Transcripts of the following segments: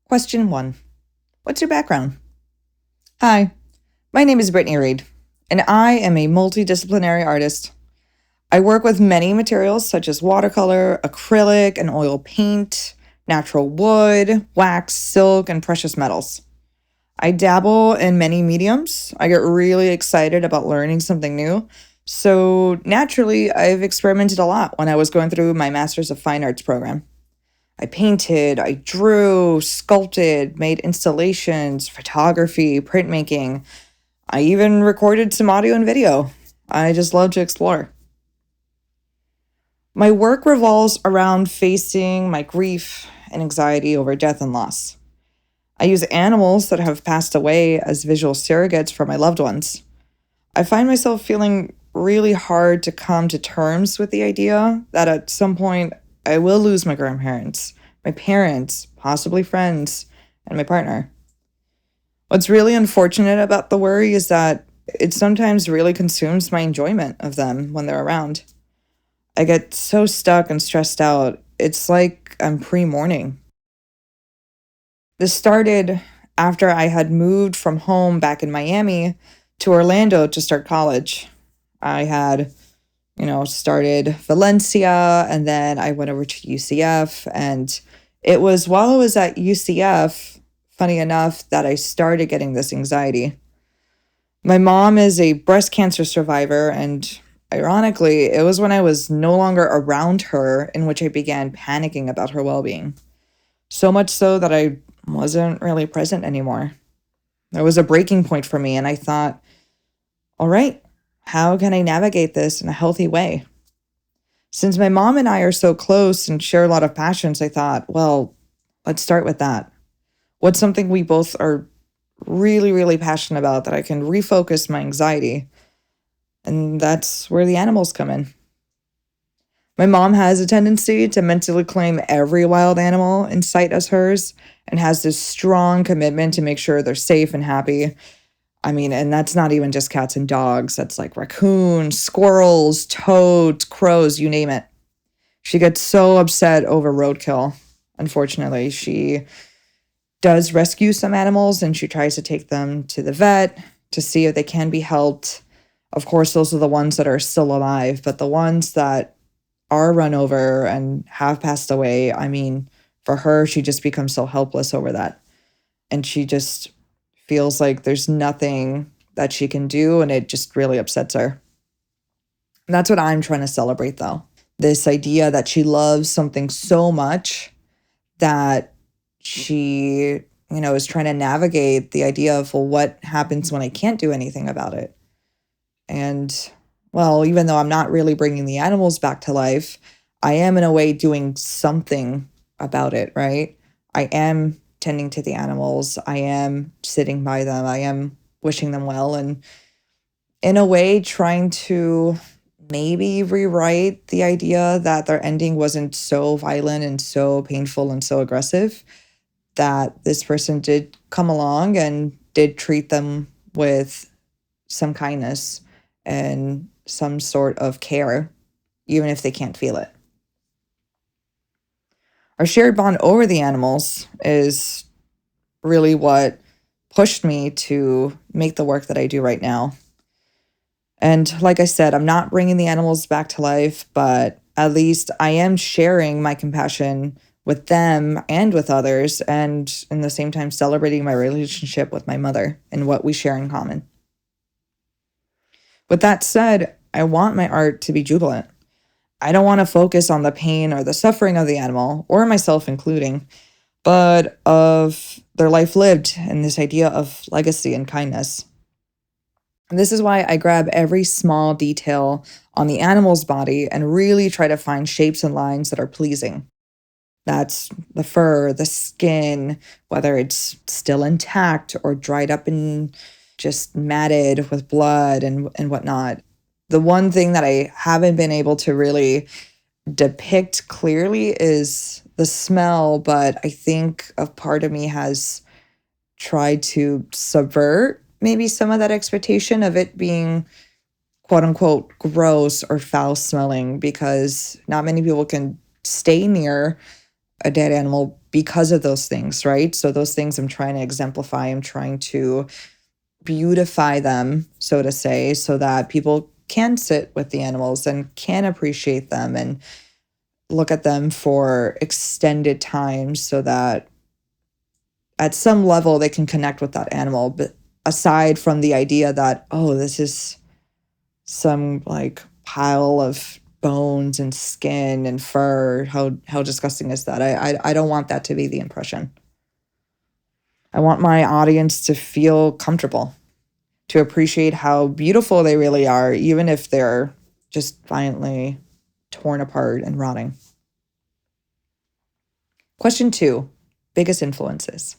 Question 1. What's your background? Hi, my name is Brittney Reid, and I am a multidisciplinary artist. I work with many materials such as watercolor, acrylic, and oil paint, natural wood, wax, silk, and precious metals. I dabble in many mediums. I get really excited about learning something new. So naturally, I've experimented a lot when I was going through my Master's of Fine Arts program. I painted, I drew, sculpted, made installations, photography, printmaking. I even recorded some audio and video. I just love to explore. My work revolves around facing my grief and anxiety over death and loss. I use animals that have passed away as visual surrogates for my loved ones. I find myself feeling really hard to come to terms with the idea that at some point I will lose my grandparents, my parents, possibly friends, and my partner. What's really unfortunate about the worry is that it sometimes really consumes my enjoyment of them when they're around. I get so stuck and stressed out, it's like I'm pre-mourning. This started after I had moved from home back in Miami to Orlando to start college. I had, started Valencia and then I went over to UCF. And it was while I was at UCF, funny enough, that I started getting this anxiety. My mom is a breast cancer survivor, and ironically, it was when I was no longer around her in which I began panicking about her well being. So much so that I wasn't really present anymore. There was a breaking point for me, and I thought, all right, how can I navigate this in a healthy way? Since my mom and I are so close and share a lot of passions, I thought, well, let's start with that. What's something we both are really, really passionate about that I can refocus my anxiety? And that's where the animals come in. My mom has a tendency to mentally claim every wild animal in sight as hers and has this strong commitment to make sure they're safe and happy. And that's not even just cats and dogs. That's like raccoons, squirrels, toads, crows, you name it. She gets so upset over roadkill. Unfortunately, she does rescue some animals and she tries to take them to the vet to see if they can be helped. Of course, those are the ones that are still alive, but the ones that are run over and have passed away, for her, she just becomes so helpless over that. And she just feels like there's nothing that she can do, and it just really upsets her. And that's what I'm trying to celebrate, though. This idea that she loves something so much that she, is trying to navigate the idea of, well, what happens when I can't do anything about it? And, well, even though I'm not really bringing the animals back to life, I am in a way doing something about it, right? I am tending to the animals. I am sitting by them. I am wishing them well. And in a way, trying to maybe rewrite the idea that their ending wasn't so violent and so painful and so aggressive, that this person did come along and did treat them with some kindness and some sort of care, even if they can't feel it. Our shared bond over the animals is really what pushed me to make the work that I do right now. And like I said, I'm not bringing the animals back to life, but at least I am sharing my compassion with them and with others, and in the same time celebrating my relationship with my mother and what we share in common. With that said, I want my art to be jubilant. I don't want to focus on the pain or the suffering of the animal, or myself including, but of their life lived and this idea of legacy and kindness. And this is why I grab every small detail on the animal's body and really try to find shapes and lines that are pleasing. That's the fur, the skin, whether it's still intact or dried up and just matted with blood and whatnot. The one thing that I haven't been able to really depict clearly is the smell, but I think a part of me has tried to subvert maybe some of that expectation of it being quote unquote gross or foul smelling, because not many people can stay near a dead animal because of those things, right? So those things I'm trying to exemplify, I'm trying to beautify them, so to say, so that people can sit with the animals and can appreciate them and look at them for extended times so that at some level they can connect with that animal. But aside from the idea that, oh, this is some like pile of bones and skin and fur, how disgusting is that? I don't want that to be the impression. I want my audience to feel comfortable, to appreciate how beautiful they really are, even if they're just violently torn apart and rotting. Question 2, biggest influences.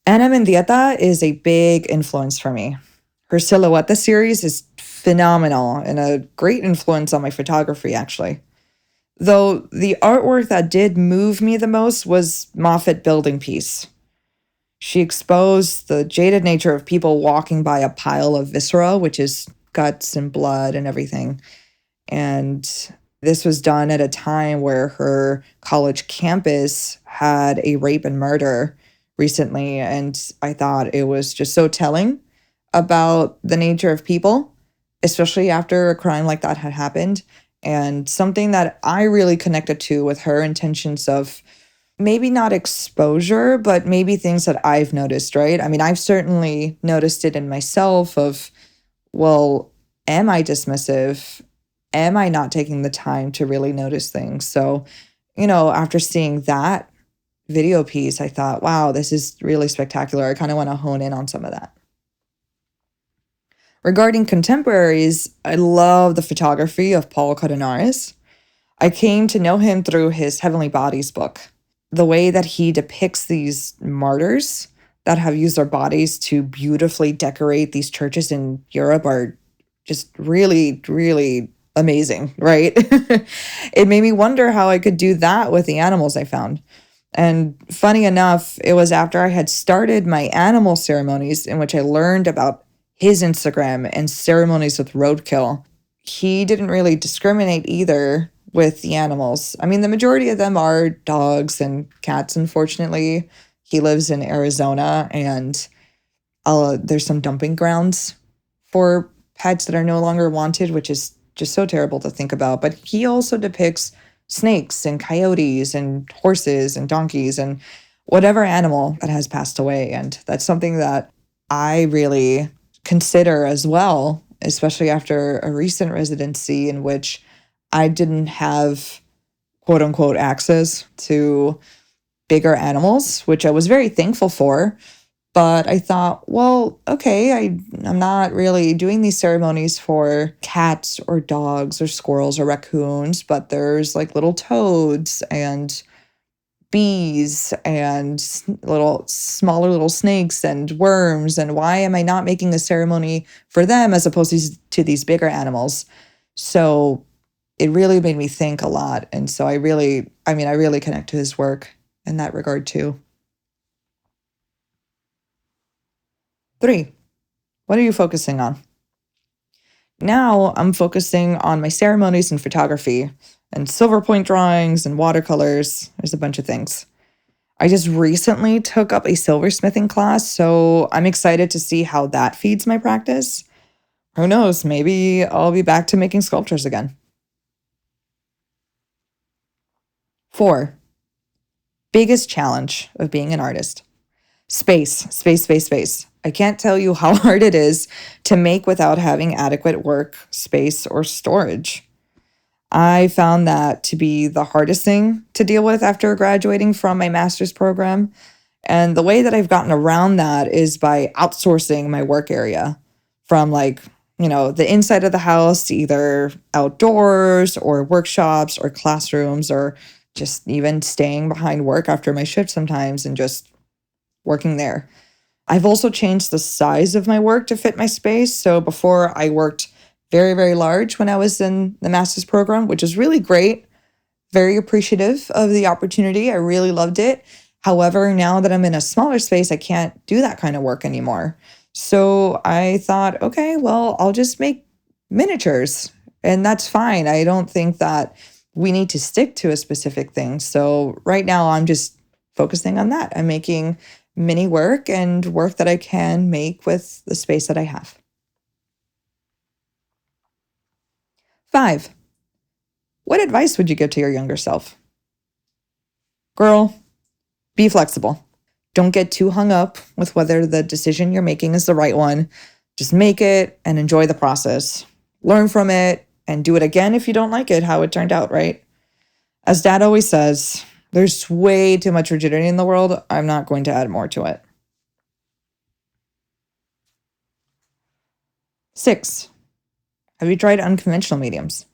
Ana Mendieta is a big influence for me. Her Silhouette series is phenomenal and a great influence on my photography, actually. Though the artwork that did move me the most was Moffat Building Piece. She exposed the jaded nature of people walking by a pile of viscera, which is guts and blood and everything. And this was done at a time where her college campus had a rape and murder recently. And I thought it was just so telling about the nature of people, especially after a crime like that had happened. And something that I really connected to with her intentions of maybe not exposure, but maybe things that I've noticed, right? I mean, I've certainly noticed it in myself of, well, am I dismissive? Am I not taking the time to really notice things? So, after seeing that video piece, I thought, wow, this is really spectacular. I kind of want to hone in on some of that. Regarding contemporaries, I love the photography of Paul Cardenares. I came to know him through his Heavenly Bodies book. The way that he depicts these martyrs that have used their bodies to beautifully decorate these churches in Europe are just really, really amazing, right? It made me wonder how I could do that with the animals I found. And funny enough, it was after I had started my animal ceremonies in which I learned about his Instagram and ceremonies with roadkill. He didn't really discriminate either with the animals. I mean, the majority of them are dogs and cats, unfortunately. He lives in Arizona, and there's some dumping grounds for pets that are no longer wanted, which is just so terrible to think about. But he also depicts snakes and coyotes and horses and donkeys and whatever animal that has passed away. And that's something that I really consider as well, especially after a recent residency in which I didn't have quote unquote access to bigger animals, which I was very thankful for. But I thought, well, okay, I'm not really doing these ceremonies for cats or dogs or squirrels or raccoons, but there's like little toads and bees and smaller little snakes and worms. And why am I not making a ceremony for them as opposed to these bigger animals? So it really made me think a lot. And so I really connect to his work in that regard too. 3, what are you focusing on? Now I'm focusing on my ceremonies and photography and silver point drawings and watercolors. There's a bunch of things. I just recently took up a silversmithing class, so I'm excited to see how that feeds my practice. Who knows, maybe I'll be back to making sculptures again. 4, biggest challenge of being an artist. Space. I can't tell you how hard it is to make without having adequate work, space, or storage. I found that to be the hardest thing to deal with after graduating from my master's program. And the way that I've gotten around that is by outsourcing my work area from the inside of the house to either outdoors or workshops or classrooms or just even staying behind work after my shift sometimes and just working there. I've also changed the size of my work to fit my space. So before I worked very, very large when I was in the master's program, which is really great. Very appreciative of the opportunity. I really loved it. However, now that I'm in a smaller space, I can't do that kind of work anymore. So I thought, okay, well, I'll just make miniatures and that's fine. I don't think that we need to stick to a specific thing. So right now I'm just focusing on that. I'm making mini work and work that I can make with the space that I have. 5. What advice would you give to your younger self? Girl, be flexible. Don't get too hung up with whether the decision you're making is the right one. Just make it and enjoy the process. Learn from it and do it again if you don't like it, how it turned out, right? As Dad always says, there's way too much rigidity in the world. I'm not going to add more to it. 6. Have you tried unconventional mediums?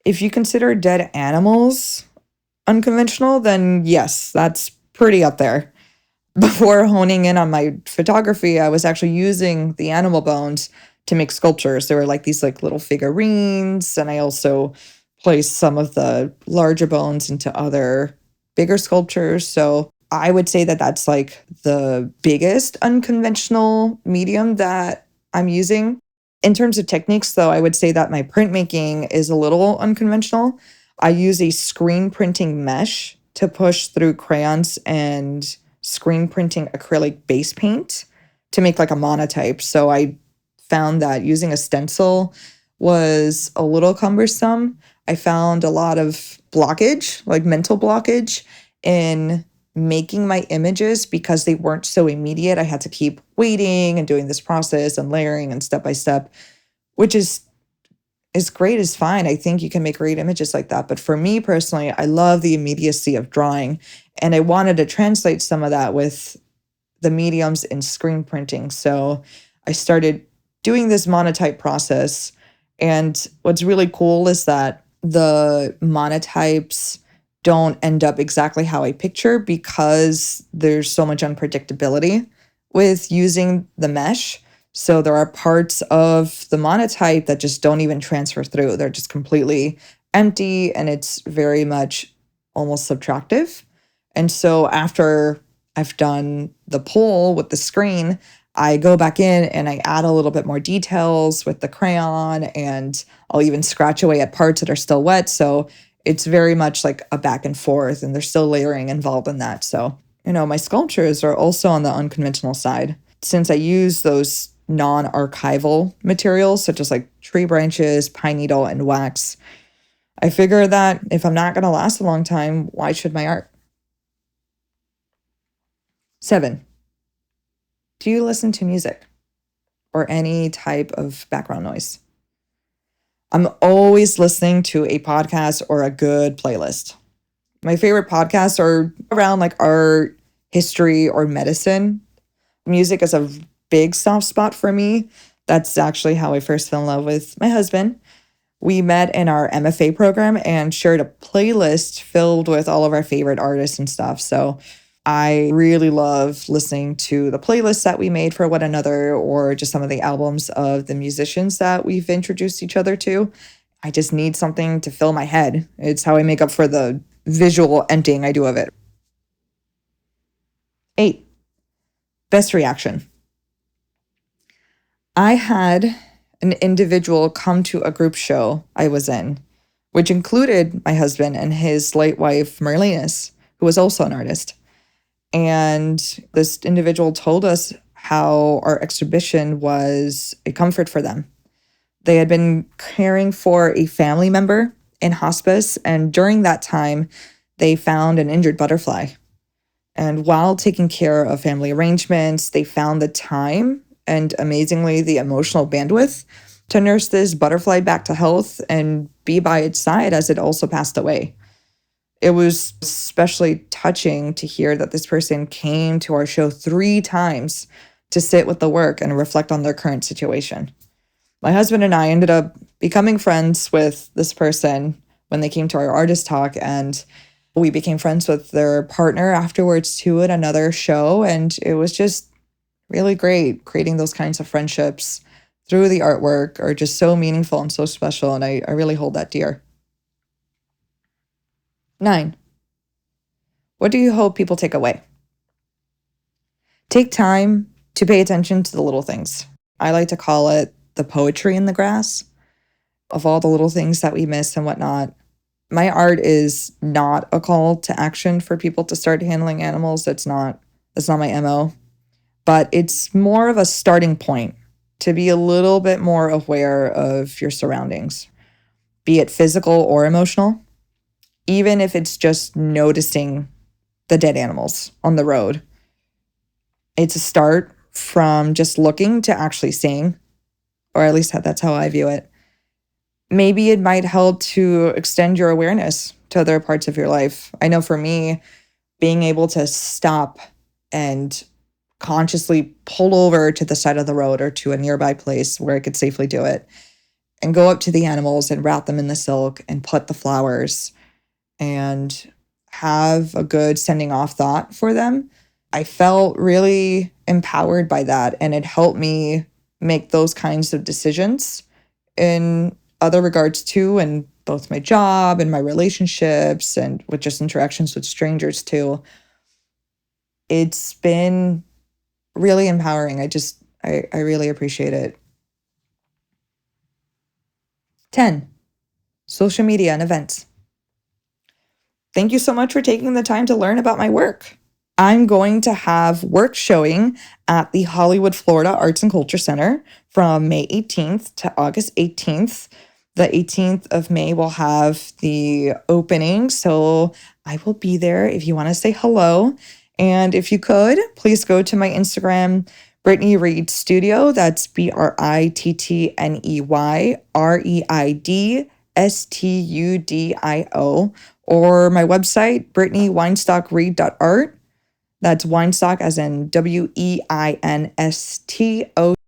If you consider dead animals unconventional, then yes, that's pretty up there. Before honing in on my photography, I was actually using the animal bones to make sculptures. There were like these like little figurines, and I also placed some of the larger bones into other bigger sculptures. So I would say that that's like the biggest unconventional medium that I'm using. In terms of techniques, though, I would say that my printmaking is a little unconventional. I use a screen printing mesh to push through crayons and screen printing acrylic base paint to make like a monotype. So I found that using a stencil was a little cumbersome. I found a lot of blockage, like mental blockage, in making my images because they weren't so immediate. I had to keep waiting and doing this process and layering and step by step, which is great, is fine. I think you can make great images like that. But for me personally, I love the immediacy of drawing. And I wanted to translate some of that with the mediums in screen printing. So I started doing this monotype process. And what's really cool is that the monotypes don't end up exactly how I picture because there's so much unpredictability with using the mesh. So there are parts of the monotype that just don't even transfer through. They're just completely empty, and it's very much almost subtractive. And so after I've done the pull with the screen, I go back in and I add a little bit more details with the crayon, and I'll even scratch away at parts that are still wet. So it's very much like a back and forth, and there's still layering involved in that. So, my sculptures are also on the unconventional side. Since I use those non-archival materials, such as like tree branches, pine needle, and wax, I figure that if I'm not going to last a long time, why should my art? 7. Do you listen to music or any type of background noise? I'm always listening to a podcast or a good playlist. My favorite podcasts are around like art, history, or medicine. Music is a big soft spot for me. That's actually how I first fell in love with my husband. We met in our MFA program and shared a playlist filled with all of our favorite artists and stuff. So I really love listening to the playlists that we made for one another, or just some of the albums of the musicians that we've introduced each other to. I just need something to fill my head. It's how I make up for the visual emptying I do of it. 8. Best reaction. I had an individual come to a group show I was in, which included my husband and his late wife, Marlenis, who was also an artist. And this individual told us how our exhibition was a comfort for them. They had been caring for a family member in hospice, and during that time, they found an injured butterfly. And while taking care of family arrangements, they found the time and, amazingly, the emotional bandwidth to nurse this butterfly back to health and be by its side as it also passed away. It was especially touching to hear that this person came to our show 3 times to sit with the work and reflect on their current situation. My husband and I ended up becoming friends with this person when they came to our artist talk, and we became friends with their partner afterwards too at another show. And it was just really great. Creating those kinds of friendships through the artwork are just so meaningful and so special, and I really hold that dear. 9. What do you hope people take away? Take time to pay attention to the little things. I like to call it the poetry in the grass. of all the little things that we miss and whatnot. My art is not a call to action for people to start handling animals. That's not my MO. But it's more of a starting point to be a little bit more aware of your surroundings, be it physical or emotional, even if it's just noticing the dead animals on the road. It's a start from just looking to actually seeing, or at least that's how I view it. Maybe it might help to extend your awareness to other parts of your life. I know for me, being able to stop and consciously pull over to the side of the road or to a nearby place where I could safely do it and go up to the animals and wrap them in the silk and put the flowers and have a good sending off thought for them. I felt really empowered by that, and it helped me make those kinds of decisions in other regards too, in both my job and my relationships and with just interactions with strangers too. It's been really empowering. I really appreciate it. 10, social media and events. Thank you so much for taking the time to learn about my work. I'm going to have work showing at the Hollywood, Florida Arts and Culture Center from May 18th to August 18th. The 18th of May will have the opening, so I will be there if you want to say hello. And if you could, please go to my Instagram, Brittney Reid Studio. That's BrittneyReidStudio, or my website, BrittneyWeinstockReid.art. That's Weinstock as in Weinstock.